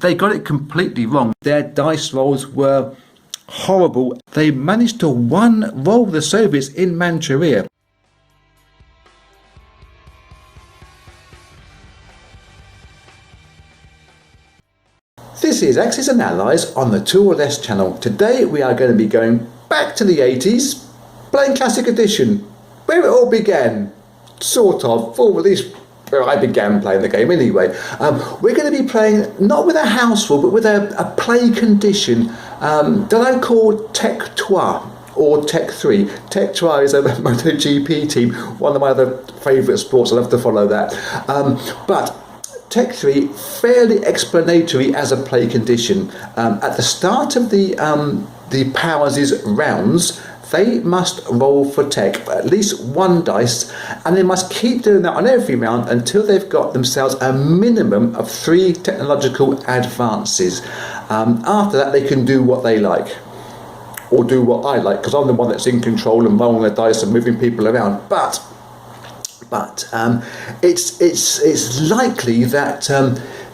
they got it completely wrong. Their dice rolls were horrible. They managed to one-roll the Soviets in Manchuria. This is Axis and Allies on the Tool or Less channel. Today we are going to be going back to the 80s, playing Classic Edition, where it all began, sort of, or at least where I began playing the game anyway. We're going to be playing not with a house rule, but with a play condition that I call Tech 3 or Tech 3. Tech 3 is a MotoGP team, one of my other favourite sports. I love to follow that. But Tech 3, fairly explanatory as a play condition. At the start of the Powers' rounds, they must roll for tech, at least one dice, and they must keep doing that on every round until they've got themselves a minimum of 3 technological advances. After that, they can do what they like, or do what I like, because I'm the one that's in control and rolling the dice and moving people around. But it's likely that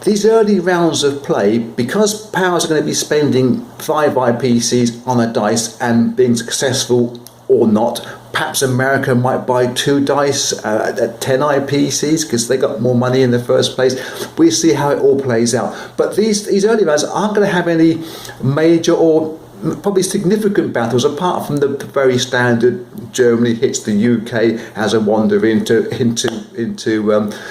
these early rounds of play, because Powers are going to be spending 5 IPCs on a dice and being successful or not, perhaps America might buy 2 dice at 10 IPCs because they got more money in the first place. We'll see how it all plays out. But these early rounds aren't going to have any major or probably significant battles, apart from the very standard Germany hits the UK as a wander into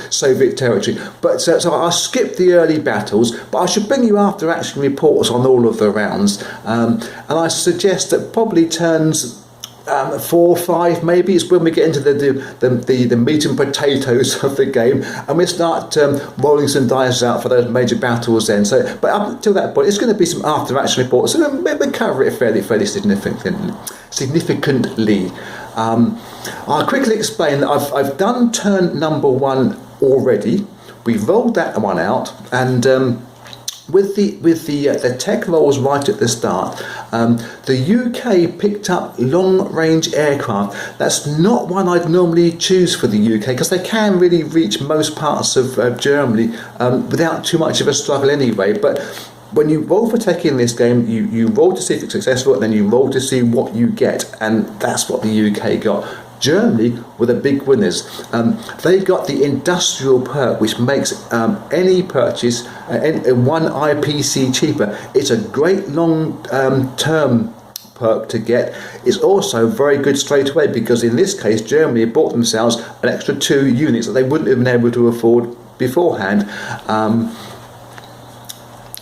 Soviet territory. But so I'll skip the early battles, but I should bring you after action reports on all of the rounds. And I suggest that probably turns 4 or 5 maybe is when we get into the meat and potatoes of the game, and we start rolling some dice out for those major battles then. So, but up until that point, it's going to be some after action reports, so we cover it fairly significantly. I'll quickly explain that I've done turn number 1 already. We've rolled that one out, and with the tech rolls right at the start, the UK picked up long-range aircraft. That's not one I'd normally choose for the UK, because they can really reach most parts of Germany without too much of a struggle anyway. But when you roll for tech in this game, you roll to see if it's successful, and then you roll to see what you get, and that's what the UK got. Germany were the big winners. They got the industrial perk, which makes any purchase 1 IPC cheaper. It's a great long-term perk to get. It's also very good straight away, because in this case Germany bought themselves an extra 2 units that they wouldn't have been able to afford beforehand.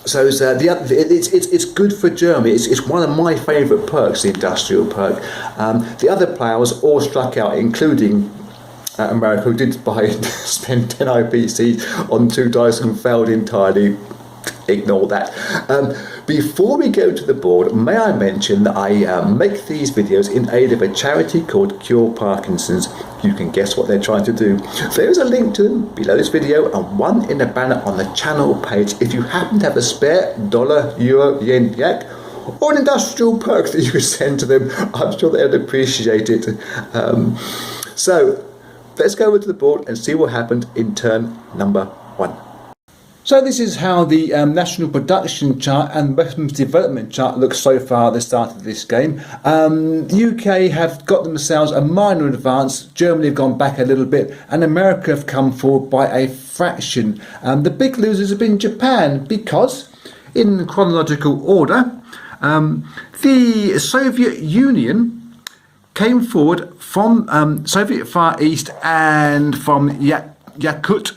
So it's good for Germany. It's one of my favourite perks, the industrial perk. The other players all struck out, including America, who did spend 10 IPC on 2 dice and failed entirely. Ignore that. Before we go to the board, may I mention that I make these videos in aid of a charity called Cure Parkinson's. You can guess what they're trying to do. There is a link to them below this video, and one in the banner on the channel page. If you happen to have a spare dollar, euro, yen, yak, or an industrial perk that you could send to them, I'm sure they'd appreciate it. So let's go over to the board and see what happened in turn number 1. So this is how the national production chart and weapons development chart looks so far at the start of this game. The UK have got themselves a minor advance, Germany have gone back a little bit, and America have come forward by a fraction. The big losers have been Japan, because, in chronological order, the Soviet Union came forward from Soviet Far East and from Yakut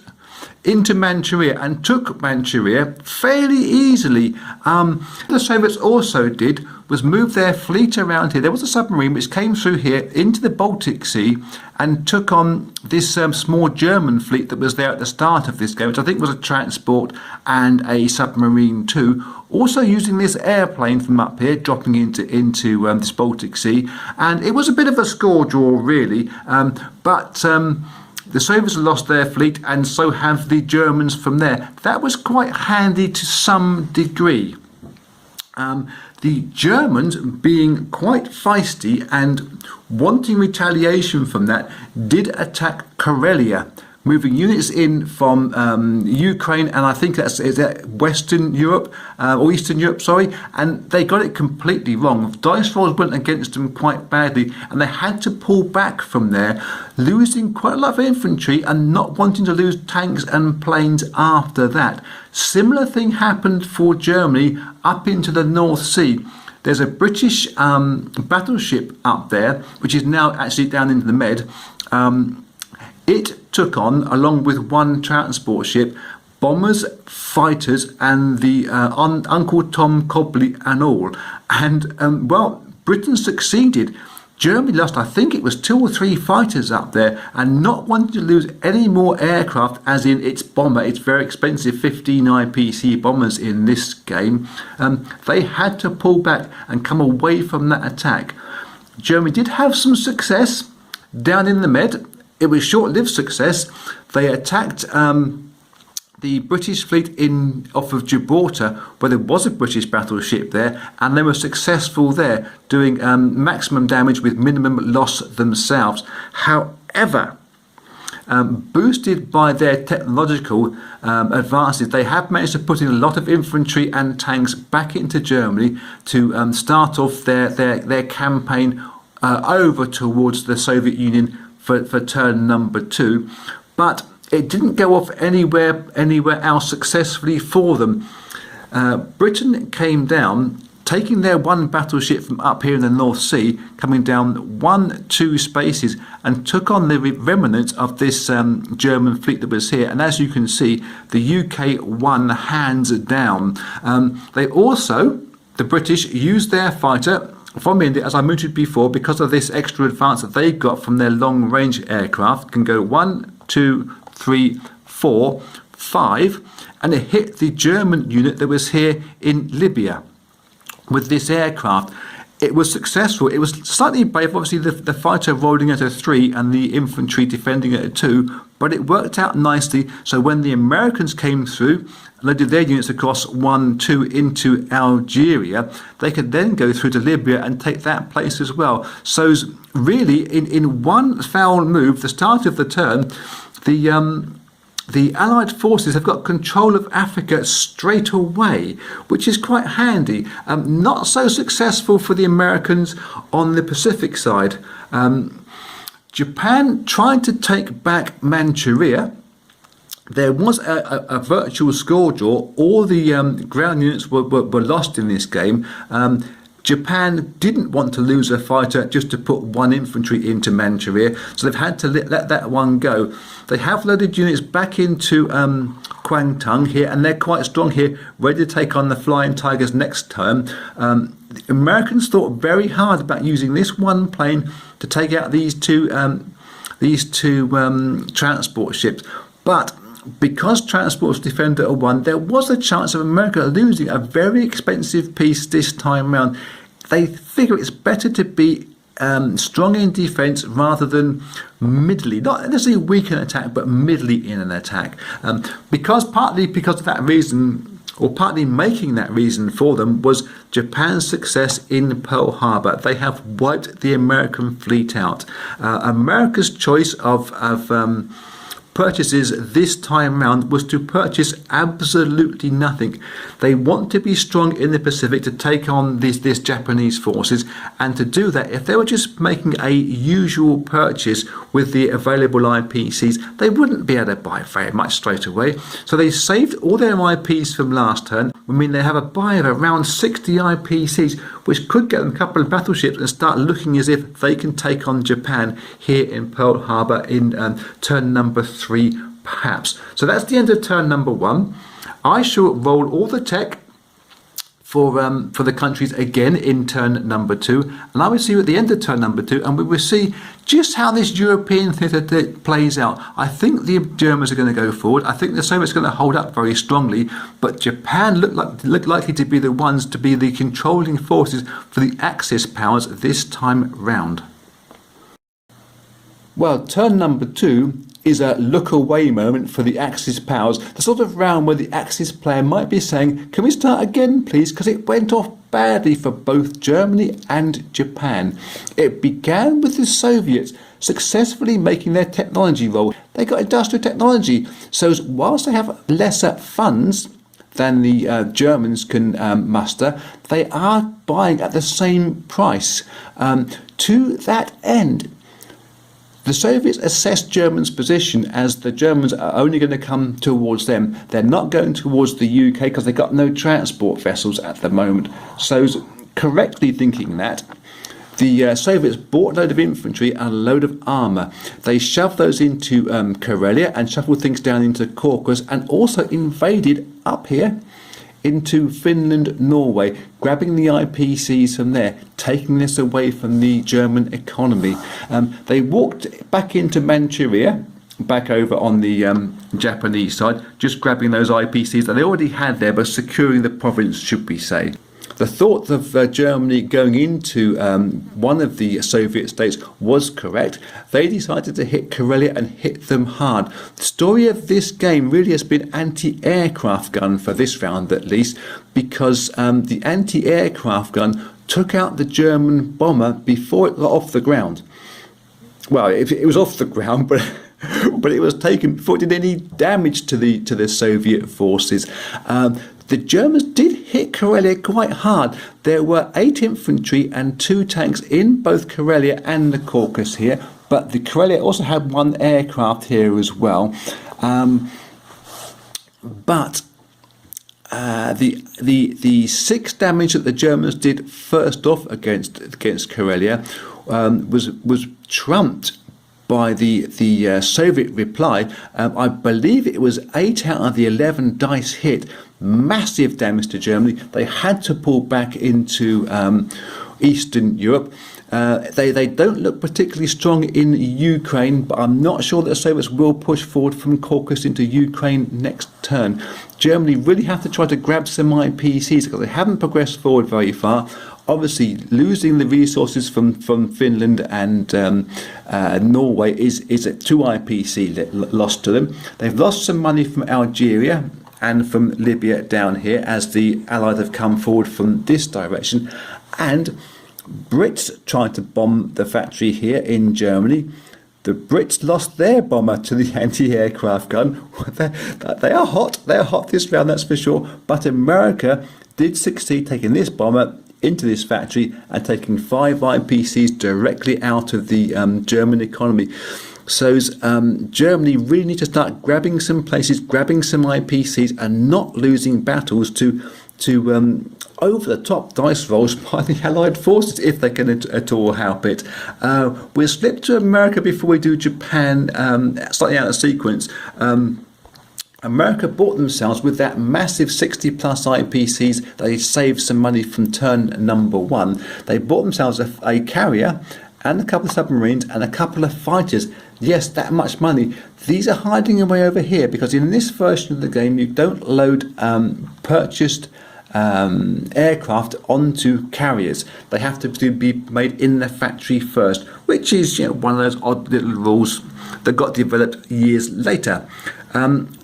into Manchuria, and took Manchuria fairly easily. The Soviets also did was move their fleet around here. There was a submarine which came through here into the Baltic Sea and took on this small German fleet that was there at the start of this game, which I think was a transport and a submarine too. Also using this airplane from up here, dropping into this Baltic Sea, and it was a bit of a score draw really, but the Soviets lost their fleet, and so have the Germans from there. That was quite handy to some degree. The Germans, being quite feisty and wanting retaliation from that, did attack Karelia. moving units in from Ukraine, and I think is that Western Europe or Eastern Europe, sorry, and they got it completely wrong. Dice rolls went against them quite badly, and they had to pull back from there, losing quite a lot of infantry and not wanting to lose tanks and planes after that. Similar thing happened for Germany up into the North Sea. There's a British battleship up there, which is now actually down into the Med. It took on, along with one transport ship, bombers, fighters, and the Uncle Tom Cobley and all. And, well, Britain succeeded. Germany lost, I think it was 2 or 3 fighters up there, and not wanting to lose any more aircraft, as in its bomber, its very expensive 15 IPC bombers in this game, they had to pull back and come away from that attack. Germany did have some success down in the Med. It was short-lived success. They attacked the British fleet off of Gibraltar, where there was a British battleship there, and they were successful there, doing maximum damage with minimum loss themselves. However, boosted by their technological advances, they have managed to put in a lot of infantry and tanks back into Germany to start off their campaign over towards the Soviet Union for turn number 2, but it didn't go off anywhere else successfully for them. Britain came down, taking their one battleship from up here in the North Sea, coming down 1-2 spaces, and took on the remnants of this German fleet that was here. And as you can see, the UK won hands down. They also, the British, used their fighter from India, as I mentioned before, because of this extra advance that they got from their long-range aircraft. Can go 1, 2, 3, 4, 5, and it hit the German unit that was here in Libya with this aircraft. It was successful. It was slightly brave, obviously the fighter rolling at a 3 and the infantry defending at a 2, but it worked out nicely. So when the Americans came through, they did their units across 1, 2 into Algeria, they could then go through to Libya and take that place as well. So really, in one foul move, the start of the turn, the Allied forces have got control of Africa straight away, which is quite handy. Not so successful for the Americans on the Pacific side. Japan tried to take back Manchuria. There was a virtual score draw. All the ground units were lost in this game. Japan didn't want to lose a fighter just to put one infantry into Manchuria, so they've had to let that one go. They have loaded units back into Kwangtung here, and they're quite strong here, ready to take on the Flying Tigers next turn. The Americans thought very hard about using this one plane to take out these two transport ships, but because transport was defended at 1, there was a chance of America losing a very expensive piece this time round. They figure it's better to be strong in defence rather than middly, not necessarily weak in attack, but middly in an attack. Partly because of that reason, or partly making that reason for them, was Japan's success in Pearl Harbor. They have wiped the American fleet out. America's choice of purchases this time round was to purchase absolutely nothing. They want to be strong in the Pacific to take on these Japanese forces, and to do that, if they were just making a usual purchase with the available IPCs, they wouldn't be able to buy very much straight away. So they saved all their IPs from last turn. I mean, they have a buy of around 60 IPCs, which could get them a couple of battleships and start looking as if they can take on Japan here in Pearl Harbor in turn number 3, perhaps. So that's the end of turn number 1. I shall roll all the tech for the countries again in turn number 2, and I will see you at the end of turn number 2, and we will see just how this European theatre plays out. I think the Germans are going to go forward. I think the Soviets are going to hold up very strongly, but Japan look likely to be the ones to be the controlling forces for the Axis powers this time round. Well, turn number 2 is a look away moment for the Axis powers, the sort of round where the Axis player might be saying, can we start again please, because it went off badly for both Germany and Japan. It began with the Soviets successfully making their technology role. They got industrial technology. So whilst they have lesser funds than the Germans can muster, they are buying at the same price. To that end, the Soviets assessed Germans' position as the Germans are only going to come towards them. They're not going towards the UK because they've got no transport vessels at the moment. So correctly thinking that, the Soviets bought a load of infantry and a load of armour. They shoved those into Karelia and shuffled things down into Caucasus, and also invaded up here into Finland, Norway, grabbing the IPCs from there, taking this away from the German economy. They walked back into Manchuria, back over on the Japanese side, just grabbing those IPCs that they already had there, but securing the province, should we say. The thought of Germany going into one of the Soviet states was correct. They decided to hit Karelia and hit them hard. The story of this game really has been anti-aircraft gun for this round at least, because the anti-aircraft gun took out the German bomber before it got off the ground. Well, it was off the ground, but it was taken before it did any damage to the Soviet forces. The Germans did hit Karelia quite hard. There were 8 infantry and 2 tanks in both Karelia and the Caucasus here, but the Karelia also had 1 aircraft here as well. But the 6 damage that the Germans did first off against Karelia was trumped by the Soviet reply. I believe it was 8 out of the 11 dice hit. Massive damage to Germany. They had to pull back into Eastern Europe. They don't look particularly strong in Ukraine, but I'm not sure that the Soviets will push forward from Caucasus into Ukraine next turn. Germany really have to try to grab some IPCs because they haven't progressed forward very far. Obviously, losing the resources from Finland and Norway is a 2 IPC lost to them. They've lost some money from Algeria and from Libya down here as the Allies have come forward from this direction. And Brits tried to bomb the factory here in Germany. The Brits lost their bomber to the anti-aircraft gun. They are hot. They are hot this round, that's for sure. But America did succeed taking this bomber into this factory and taking 5 IPCs directly out of the German economy. So Germany really need to start grabbing some places, grabbing some IPCs, and not losing battles to over-the-top dice rolls by the Allied forces, if they can at all help it. We'll slip to America before we do Japan, slightly out of sequence. America bought themselves with that massive 60-plus IPCs. They saved some money from turn number 1. They bought themselves a carrier and a couple of submarines and a couple of fighters. Yes, that much money. These are hiding away over here because in this version of the game you don't load purchased aircraft onto carriers. They have to be made in the factory first, which is one of those odd little rules that got developed years later.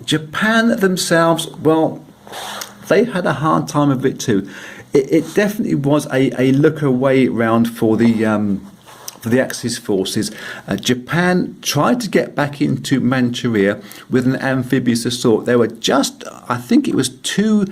Japan themselves, well, they had a hard time of it too. It definitely was a look away round for the Axis forces. Japan tried to get back into Manchuria with an amphibious assault. There were just, I think it was 2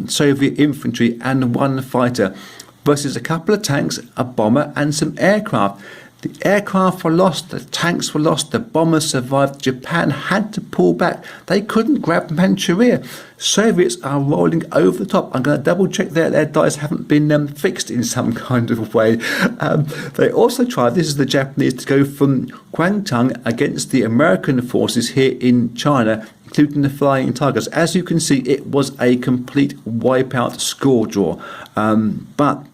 Soviet infantry and 1 fighter versus a couple of tanks, a bomber and some aircraft. The aircraft were lost, the tanks were lost, the bombers survived. Japan had to pull back. They couldn't grab Manchuria. Soviets are rolling over the top. I'm going to double check their dice haven't been fixed in some kind of way. They also tried, this is the Japanese, to go from Kwangtung against the American forces here in China, including the Flying Tigers. As you can see, it was a complete wipeout score draw. But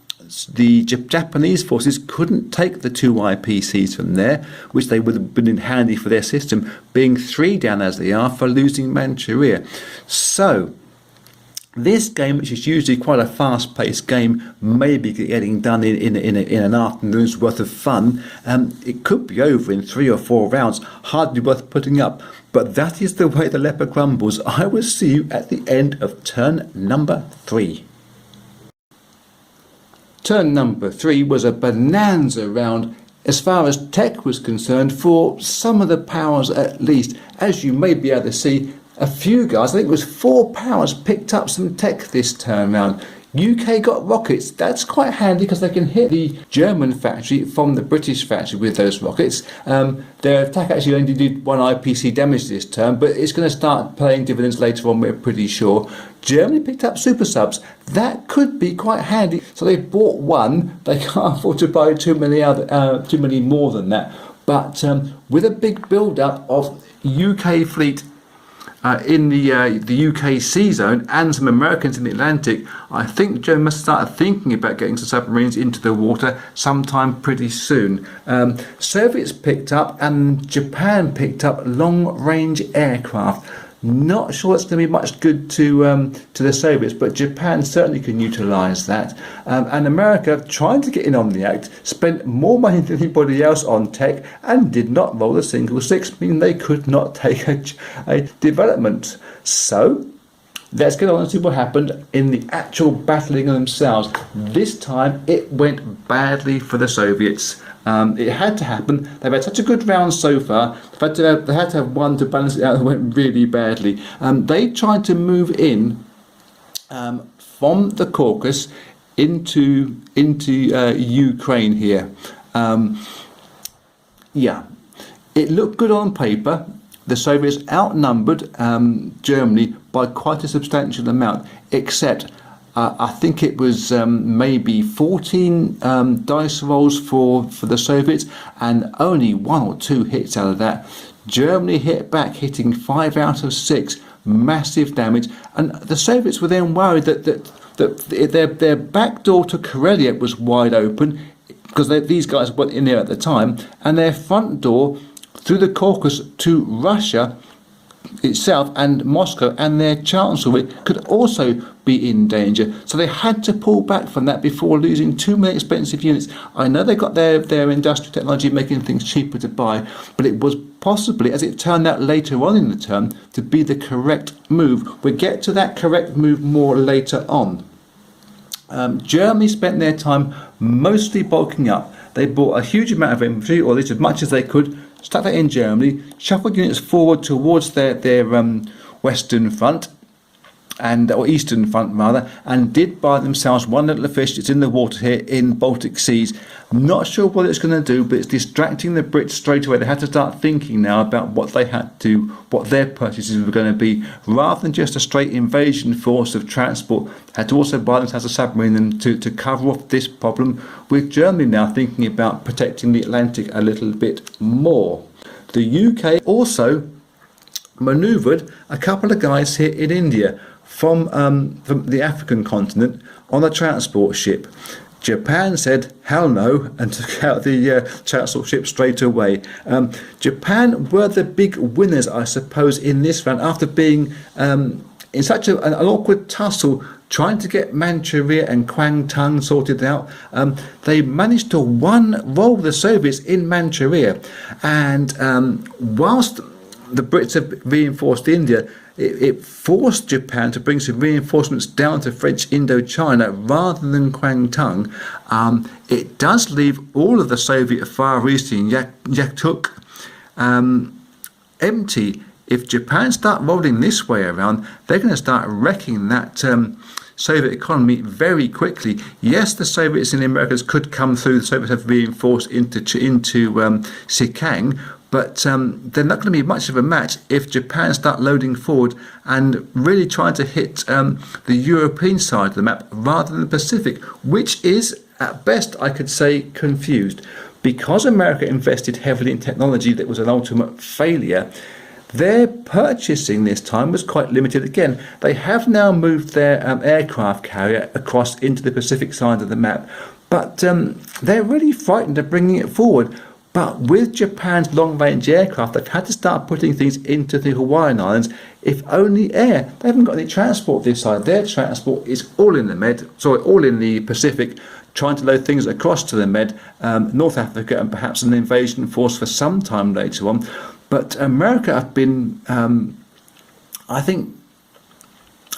the Japanese forces couldn't take the 2 IPCs from there, which they would have been in handy for their system, being 3 down as they are for losing Manchuria. So this game, which is usually quite a fast-paced game, may be getting done in an afternoon's worth of fun. It could be over in 3 or 4 rounds, hardly worth putting up. But that is the way the leopard crumbles. I will see you at the end of turn number 3. Turn number 3 was a bonanza round as far as tech was concerned, for some of the powers at least, as you may be able to see, a few guys, I think it was 4 powers, picked up some tech this turn round. UK got rockets. That's quite handy because they can hit the German factory from the British factory with those rockets. Their attack actually only did 1 IPC damage this turn, but it's going to start paying dividends later on, we're pretty sure. Germany picked up super subs. That could be quite handy. So they bought 1. They can't afford to buy too many more than that. But with a big build-up of UK fleet in the UK sea zone and some Americans in the Atlantic, I think Joe must start thinking about getting some submarines into the water sometime pretty soon. Soviets picked up and Japan picked up long-range aircraft. Not sure it's going to be much good to the Soviets, but Japan certainly can utilise that. And America, trying to get in on the act, spent more money than anybody else on tech and did not roll a single 6, meaning they could not take a development. So let's get on and see what happened in the actual battling themselves. This time it went badly for the Soviets. It had to happen. They've had such a good round so far. They had to have one to balance it out that went really badly. They tried to move in from the Caucasus into Ukraine here. It looked good on paper. The Soviets outnumbered Germany by quite a substantial amount, except I think it was maybe 14 dice rolls for the Soviets and only 1 or 2 hits out of that. Germany hit back, hitting 5 out of 6, massive damage. And the Soviets were then worried that their back door to Karelia was wide open because these guys weren't in there at the time, and their front door through the Caucasus to Russia itself and Moscow and their chancellor could also be in danger. So they had to pull back from that before losing too many expensive units. I know they got their industrial technology making things cheaper to buy, but it was possibly, as it turned out later on in the term, to be the correct move. We'll get to that correct move more later on. Germany spent their time mostly bulking up. They bought a huge amount of infantry, or at least as much as they could, stuck that in Germany, shuffled units forward towards their western front, or eastern front rather, and did buy themselves one little fish. It's in the water here in Baltic seas. I'm not sure what it's going to do, but it's distracting the Brits straight away. They had to start thinking now about what their purchases were going to be, rather than just a straight invasion force of transport. Had to also buy themselves a submarine to cover off this problem, with Germany now thinking about protecting the Atlantic a little bit more. The UK also manoeuvred a couple of guys here in India from the African continent on a transport ship. Japan said hell no and took out the transport ship straight away. Japan were the big winners, I suppose, in this round, after being in such an awkward tussle trying to get Manchuria and Kwangtung sorted out. They managed to roll the Soviets in Manchuria, and whilst the Brits have reinforced India, it forced Japan to bring some reinforcements down to French Indochina rather than Kwangtung. It does leave all of the Soviet Far East in Yakutuk empty. If Japan start rolling this way around, they're going to start wrecking that Soviet economy very quickly. Yes, the Soviets and the Americans could come through. The Soviets have reinforced into Xikang, but they're not going to be much of a match if Japan start loading forward and really trying to hit the European side of the map rather than the Pacific, which is, at best, I could say, confused. Because America invested heavily in technology that was an ultimate failure, their purchasing this time was quite limited again. They have now moved their aircraft carrier across into the Pacific side of the map, but they're really frightened of bringing it forward. But with Japan's long-range aircraft, they've had to start putting things into the Hawaiian Islands, if only air. They haven't got any transport this side. Their transport is all in the Pacific, trying to load things across to the Med, North Africa, and perhaps an invasion force for some time later on. But America have been, I think,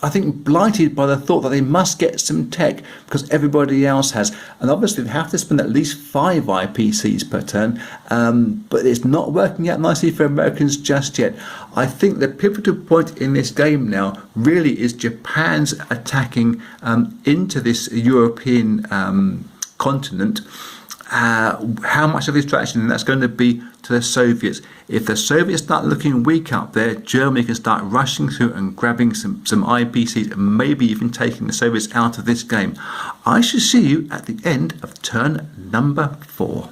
I think, blighted by the thought that they must get some tech because everybody else has. And obviously they have to spend at least 5 IPCs per turn, but it's not working out nicely for Americans just yet. I think the pivotal point in this game now really is Japan's attacking into this European continent. How much of a distraction that's going to be to the Soviets. If the Soviets start looking weak up there, Germany can start rushing through and grabbing some IPCs and maybe even taking the Soviets out of this game. I shall see you at the end of turn number 4.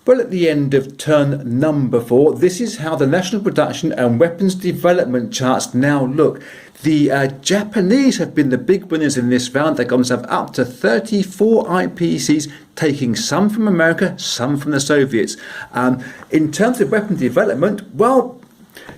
Well, at the end of turn number 4, this is how the national production and weapons development charts now look. The Japanese have been the big winners in this round. They've got themselves up to 34 IPCs, taking some from America, some from the Soviets. In terms of weapon development, well,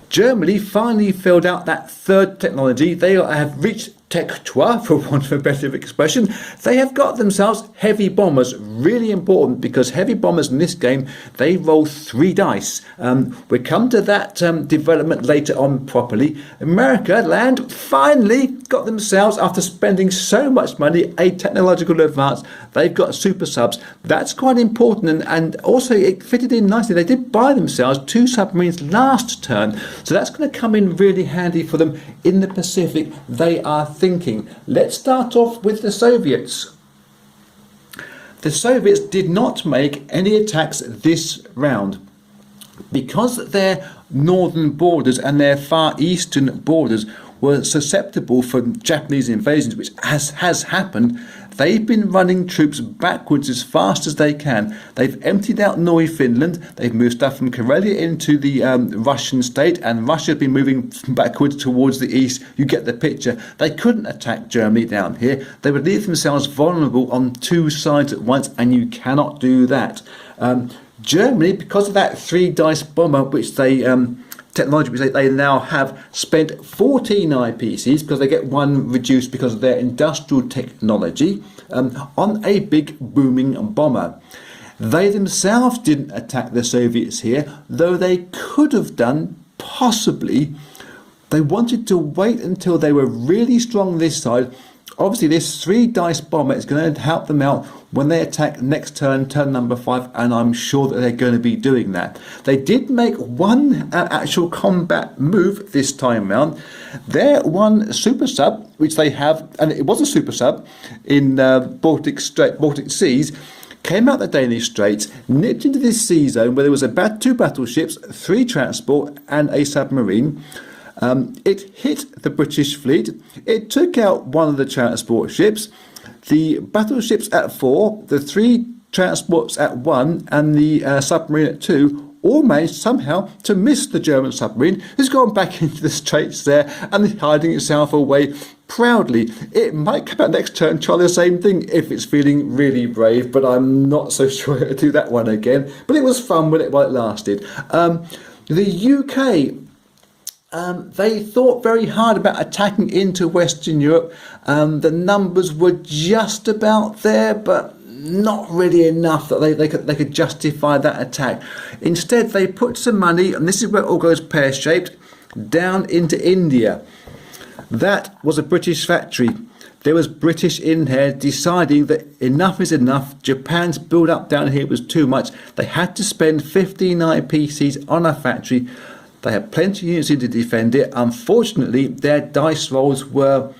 Germany finally filled out that third technology. They have reached Tech 2, for want of a better expression. They have got themselves heavy bombers, really important because heavy bombers in this game, they roll 3 dice. We'll come to that development later on properly. America land finally got themselves, after spending so much money, a technological advance. They've got super subs. That's quite important, and also it fitted in nicely. They did buy themselves 2 submarines last turn, so that's going to come in really handy for them in the Pacific. They are thinking. Let's start off with the Soviets. The Soviets did not make any attacks this round because their northern borders and their far eastern borders were susceptible for Japanese invasions, which has happened. They've been running troops backwards as fast as they can. They've emptied out Norway, Finland. They've moved stuff from Karelia into the Russian state, and Russia has been moving backwards towards the east. You get the picture. They couldn't attack Germany down here. They would leave themselves vulnerable on 2 sides at once, and you cannot do that. Germany, because of that 3 dice bomber, which they technology which they now have, spent 14 IPCs because they get 1 reduced because of their industrial technology on a big booming bomber. They themselves didn't attack the Soviets here, though they could have done, possibly. They wanted to wait until they were really strong this side. Obviously, this 3 dice bomber is going to help them out when they attack next turn, turn number 5, and I'm sure that they're going to be doing that. They did make 1 actual combat move this time round. Their 1 super sub, which they have, and it was a super sub in Baltic Seas, came out the Danish Straits, nipped into this sea zone where there was 2 battleships, 3 transport, and a submarine. It hit the British fleet. It took out 1 of the transport ships, the battleships at 4, the 3 transports at 1, and the submarine at 2, all managed somehow to miss the German submarine, who's gone back into the straits there and is hiding itself away proudly. It might come out next turn and try the same thing if it's feeling really brave, but I'm not so sure it'll do that one again. But it was fun while it lasted. The UK, they thought very hard about attacking into Western Europe. The numbers were just about there, but not really enough that they could justify that attack. Instead, they put some money, and this is where it all goes pear-shaped, down into India. That was a British factory. There was British in here deciding that enough is enough. Japan's build-up down here was too much. They had to spend 15 IPCs on a factory. They had plenty of units in to defend it. Unfortunately, their dice rolls were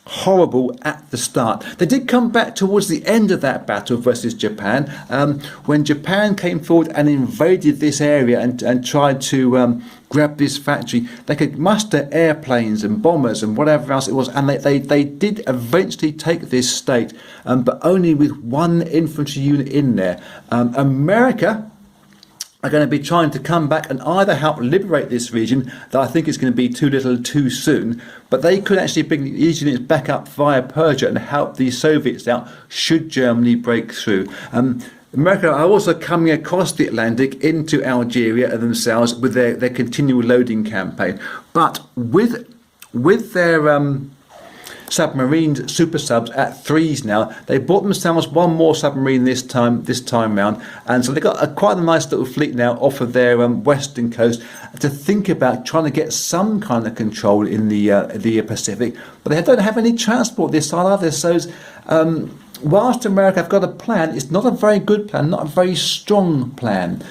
horrible at the start. They did come back towards the end of that battle versus Japan, when Japan came forward and invaded this area and tried to grab this factory. They could muster airplanes and bombers and whatever else it was, and they did eventually take this state, but only with 1 infantry unit in there. America are going to be trying to come back and either help liberate this region, that I think is going to be too little too soon, but they could actually bring these units back up via Persia and help the Soviets out should Germany break through. America are also coming across the Atlantic into Algeria themselves with their continual loading campaign, but with their submarines, super subs at 3s now. They bought themselves one more submarine this time round, and so they've got quite a nice little fleet now off of their western coast to think about trying to get some kind of control in the Pacific. But they don't have any transport this side either. So whilst America have got a plan, it's not a very good plan, not a very strong plan.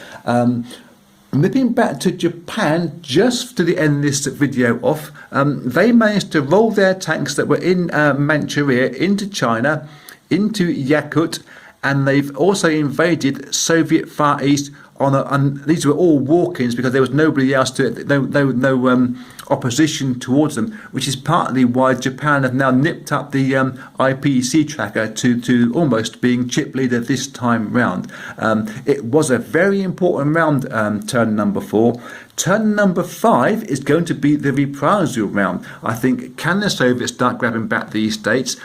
Nipping back to Japan, just to the end of this video off, they managed to roll their tanks that were in Manchuria into China, into Yakut, and they've also invaded Soviet Far East on these were all walk-ins because there was nobody else no opposition towards them, which is partly why Japan have now nipped up the IPC tracker to almost being chip leader this time round. It was a very important round, turn number 4. Turn number 5 is going to be the reprisal round. I think, can the Soviets start grabbing back these states?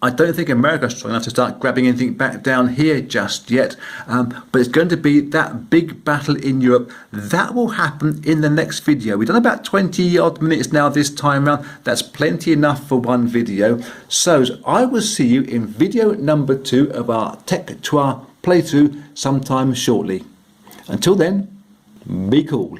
I don't think America's strong enough to start grabbing anything back down here just yet, but it's going to be that big battle in Europe. That will happen in the next video. We've done about 20 odd minutes now this time round. That's plenty enough for one video. So I will see you in video number 2 of our Tech Tour playthrough sometime shortly. Until then, be cool.